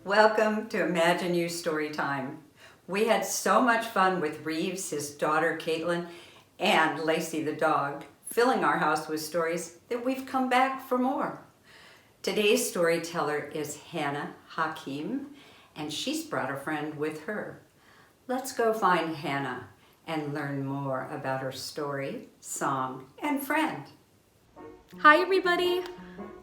Welcome to Imagine U Storytime. We had so much fun with Reeves, his daughter Caitlin, and Lacey the dog, filling our house with stories that we've come back for more. Today's storyteller is Hannah Hakim, and she's brought a friend with her. Let's go find Hannah and learn more about her story, song, and friend. Hi everybody!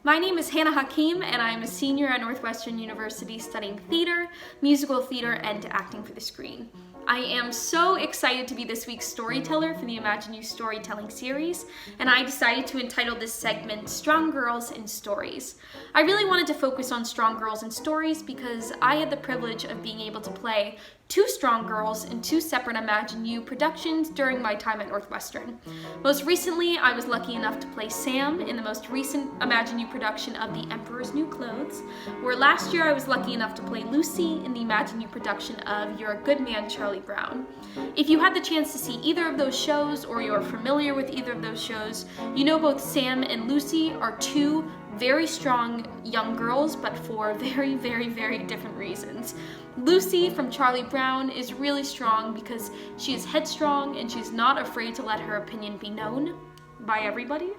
My name is Hannah Hakim and I'm a senior at Northwestern University studying theater, musical theater, and acting for the screen. I am so excited to be this week's storyteller for the Imagine U Storytelling series, and I decided to entitle this segment Strong Girls in Stories. I really wanted to focus on strong girls in stories because I had the privilege of being able to play two strong girls in two separate Imagine U productions during my time at Northwestern. Most recently, I was lucky enough to play Sam in the most recent Imagine U production of The Emperor's New Clothes, where last year I was lucky enough to play Lucy in the Imagine U production of You're a Good Man, Charlie Brown. If you had the chance to see either of those shows, or you're familiar with either of those shows, you know both Sam and Lucy are two very strong young girls, but for very, very, very different reasons. Lucy from Charlie Brown is really strong because she is headstrong and she's not afraid to let her opinion be known by everybody,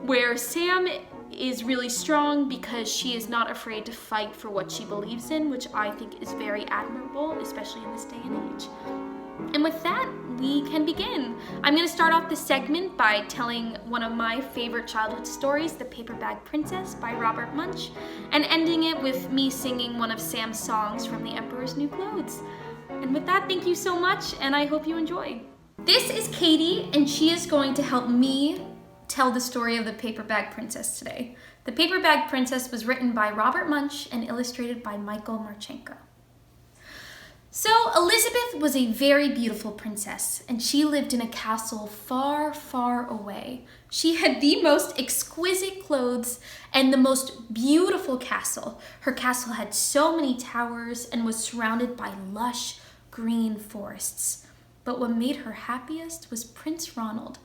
where Sam is really strong because she is not afraid to fight for what she believes in, which I think is very admirable, especially in this day and age. And with that, we can begin. I'm going to start off this segment by telling one of my favorite childhood stories, The Paper Bag Princess by Robert Munsch, and ending it with me singing one of Sam's songs from The Emperor's New Clothes. And with that, thank you so much, and I hope you enjoy. This is Katie, and she is going to help me tell the story of The Paper Bag Princess today. The Paper Bag Princess was written by Robert Munsch and illustrated by Michael Marchenko. So Elizabeth was a very beautiful princess, and she lived in a castle far, far away. She had the most exquisite clothes and the most beautiful castle. Her castle had so many towers and was surrounded by lush green forests. But what made her happiest was Prince Ronald.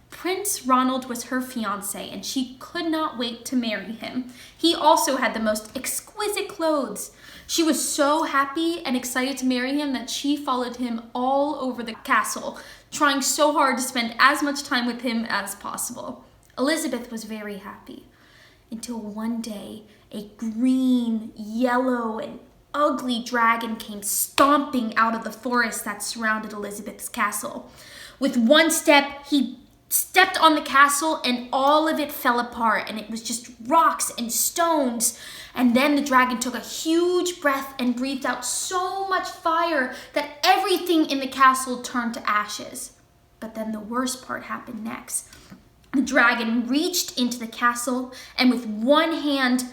Prince Ronald was her fiancé, and she could not wait to marry him. He also had the most exquisite clothes. She was so happy and excited to marry him that she followed him all over the castle, trying so hard to spend as much time with him as possible. Elizabeth was very happy, until one day a green, yellow, and ugly dragon came stomping out of the forest that surrounded Elizabeth's castle. With one step, he stepped on the castle and all of it fell apart, and it was just rocks and stones. And then the dragon took a huge breath and breathed out so much fire that everything in the castle turned to ashes. But then the worst part happened next. The dragon reached into the castle and with one hand,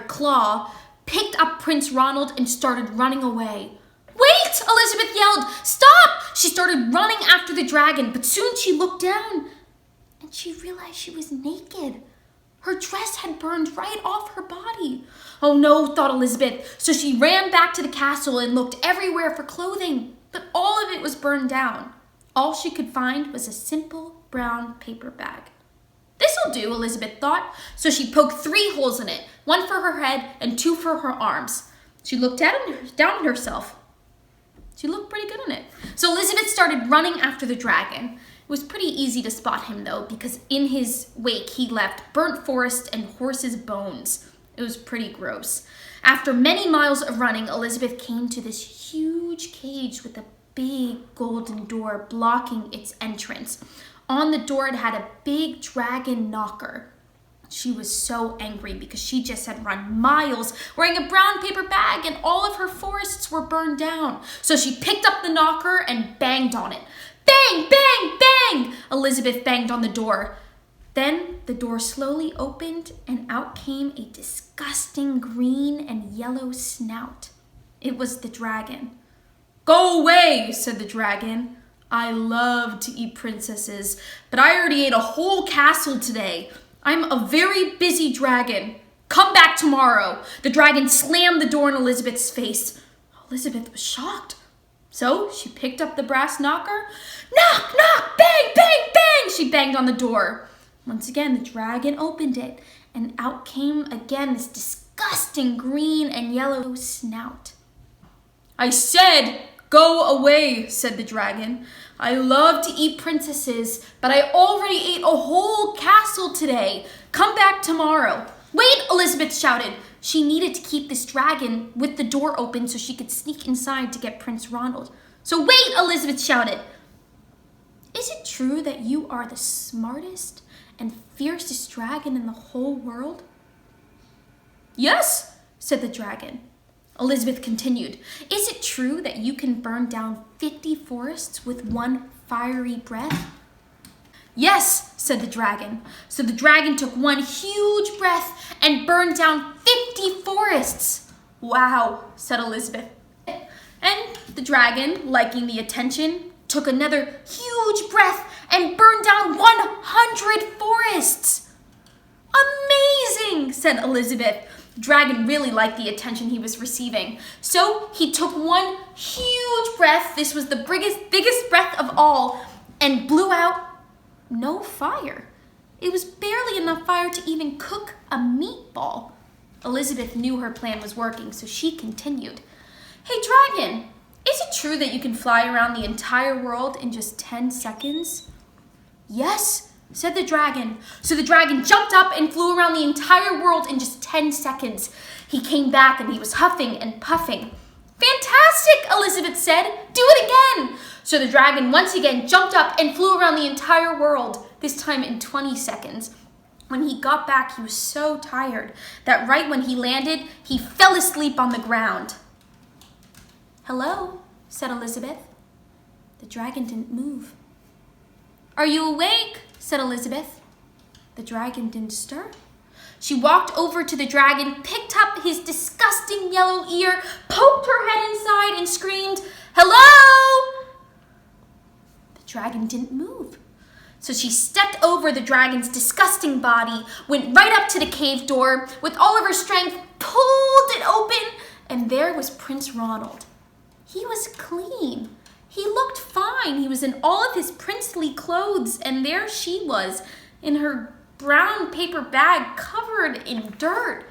claw, picked up Prince Ronald and started running away. "Wait!" Elizabeth yelled. "Stop!" She started running after the dragon, but soon she looked down and she realized she was naked. Her dress had burned right off her body. "Oh no," thought Elizabeth, so she ran back to the castle and looked everywhere for clothing, but all of it was burned down. All she could find was a simple brown paper bag. "This'll do," Elizabeth thought, so she poked 3 holes in it, 1 for her head and 2 for her arms. She looked down at herself. She looked pretty good in it. So Elizabeth started running after the dragon. It was pretty easy to spot him though, because in his wake he left burnt forest and horses' bones. It was pretty gross. After many miles of running, Elizabeth came to this huge cage with a big golden door blocking its entrance. On the door it had a big dragon knocker. She was so angry because she just had run miles wearing a brown paper bag and all of her forests were burned down. So she picked up the knocker and banged on it. Bang, bang, bang! Elizabeth banged on the door. Then the door slowly opened and out came a disgusting green and yellow snout. It was the dragon. "Go away," said the dragon. "I love to eat princesses, but I already ate a whole castle today. I'm a very busy dragon. Come back tomorrow." The dragon slammed the door in Elizabeth's face. Elizabeth was shocked. So she picked up the brass knocker. "Knock, knock, bang, bang, bang!" She banged on the door. Once again, the dragon opened it, and out came again this disgusting disgusting green and yellow snout. "I said, go away," said the dragon. "I love to eat princesses, but I already ate a whole castle today. Come back tomorrow." "Wait," Elizabeth shouted. She needed to keep this dragon with the door open so she could sneak inside to get Prince Ronald. "So wait," Elizabeth shouted. "Is it true that you are the smartest and fiercest dragon in the whole world?" "Yes," said the dragon. Elizabeth continued, "Is it true that you can burn down 50 forests with one fiery breath?" "Yes," said the dragon. So the dragon took one huge breath and burned down 50 forests. "Wow," said Elizabeth. And the dragon, liking the attention, took another huge breath and burned down 100 forests. "Amazing," said Elizabeth. The dragon really liked the attention he was receiving. So he took one huge breath, this was the biggest breath of all, and blew out no fire. It was barely enough fire to even cook a meatball. Elizabeth knew her plan was working, so she continued. "Hey, dragon, is it true that you can fly around the entire world in just 10 seconds? "Yes," said the dragon. So the dragon jumped up and flew around the entire world in just 10 seconds. He came back and he was huffing and puffing. "Fantastic," Elizabeth said. "Do it again." So the dragon once again jumped up and flew around the entire world, this time in 20 seconds. When he got back, he was so tired that right when he landed, he fell asleep on the ground. "Hello," said Elizabeth. The dragon didn't move. "Are you awake?" said Elizabeth. The dragon didn't stir. She walked over to the dragon, picked up his disgusting yellow ear, poked her head inside and screamed, "Hello!" The dragon didn't move. So she stepped over the dragon's disgusting body, went right up to the cave door, with all of her strength, pulled it open, and there was Prince Ronald. He was clean. He looked fine. He was in all of his princely clothes, and there she was, in her brown paper bag covered in dirt.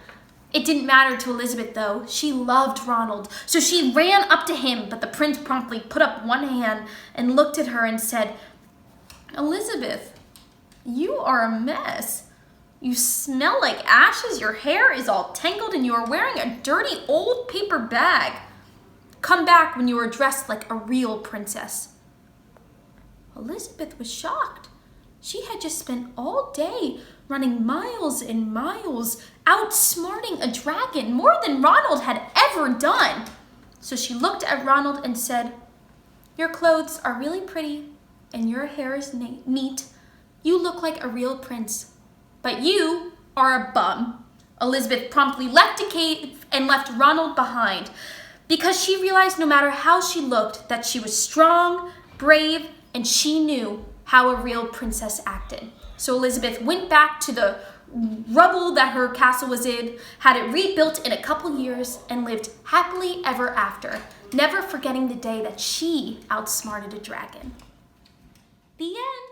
It didn't matter to Elizabeth, though. She loved Ronald, so she ran up to him, but the prince promptly put up one hand and looked at her and said, "Elizabeth, you are a mess. You smell like ashes, your hair is all tangled, and you are wearing a dirty old paper bag. Come back when you are dressed like a real princess." Elizabeth was shocked. She had just spent all day running miles and miles, outsmarting a dragon, more than Ronald had ever done. So she looked at Ronald and said, "Your clothes are really pretty, and your hair is neat. You look like a real prince, but you are a bum." Elizabeth promptly left the cave and left Ronald behind, because she realized no matter how she looked, that she was strong, brave, and she knew how a real princess acted. So Elizabeth went back to the rubble that her castle was in, had it rebuilt in a couple years, and lived happily ever after, never forgetting the day that she outsmarted a dragon. The end.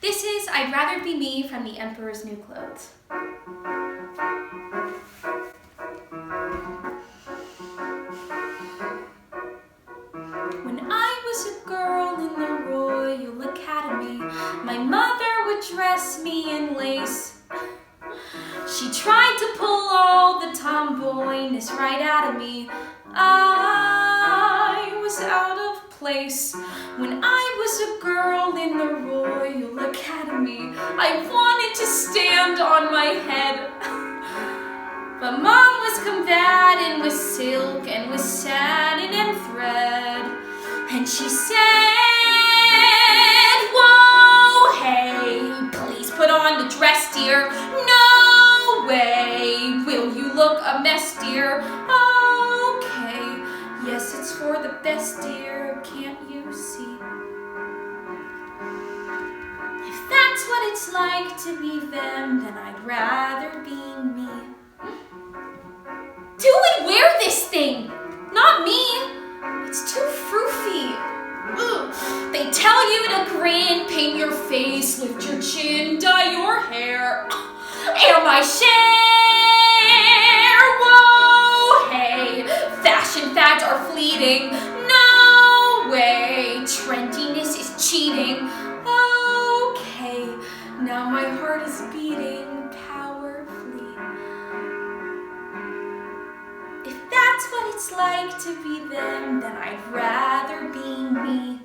This is I'd Rather Be Me from The Emperor's New Clothes. When I was a girl in the Royal Academy, my mother would dress me in lace. She tried to pull all the tomboyness right out of me. I was out of place. When I was a girl in the Royal Academy, I wanted to stand on my head. But Mom was combating with silk and with satin and thread. And she said, "Whoa, hey, please put on the dress, dear. No way, will you look a mess, dear? Okay, yes, it's for the best, dear, can't you see? If that's what it's like to be them, then I'd rather be me." Who would wear this thing? Not me. It's too froofy. Ugh. They tell you to grin, paint your face, lift your chin, dye your hair. Am I it's like to be them, then I'd rather be me.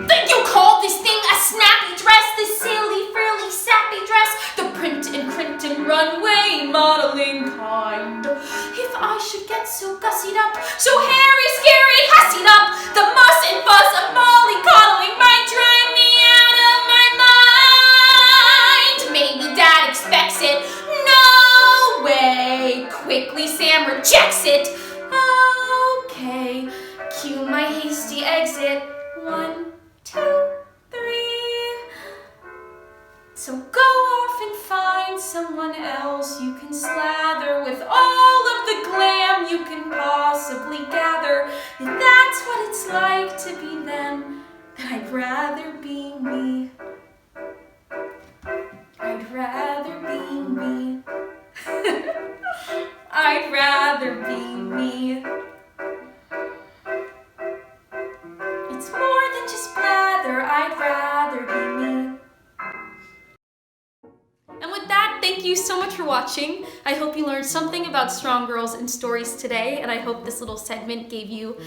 Think you call this thing a snappy dress? This silly, frilly, sappy dress? The print and runway modeling kind. If I should get so gussied up, so hairy, scary, hussied up, the muss and fuss of molly coddling might drive me out of my mind. Maybe Dad expects it. No way. Quickly Sam rejects it. Okay, cue my hasty exit. 1, 2, 3. So go off and find someone else you can slather with all of the glam you can possibly gather. If that's what it's like to be them, then I'd rather be me. I'd rather be me. I'd rather be me. It's more than just blather, I'd rather be me. And with that, thank you so much for watching. I hope you learned something about strong girls and stories today, and I hope this little segment gave you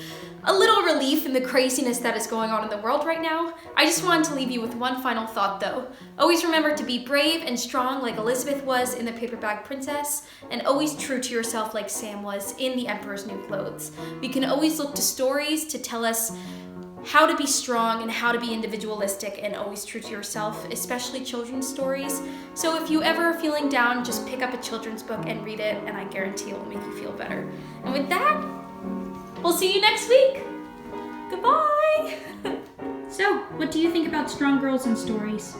a little relief in the craziness that is going on in the world right now. I just wanted to leave you with one final thought though. Always remember to be brave and strong like Elizabeth was in The Paperback Princess, and always true to yourself like Sam was in The Emperor's New Clothes. We can always look to stories to tell us how to be strong and how to be individualistic and always true to yourself, especially children's stories. So if you ever are feeling down, just pick up a children's book and read it, and I guarantee it will make you feel better. And with that, we'll see you next week. Goodbye. So, what do you think about strong girls and stories?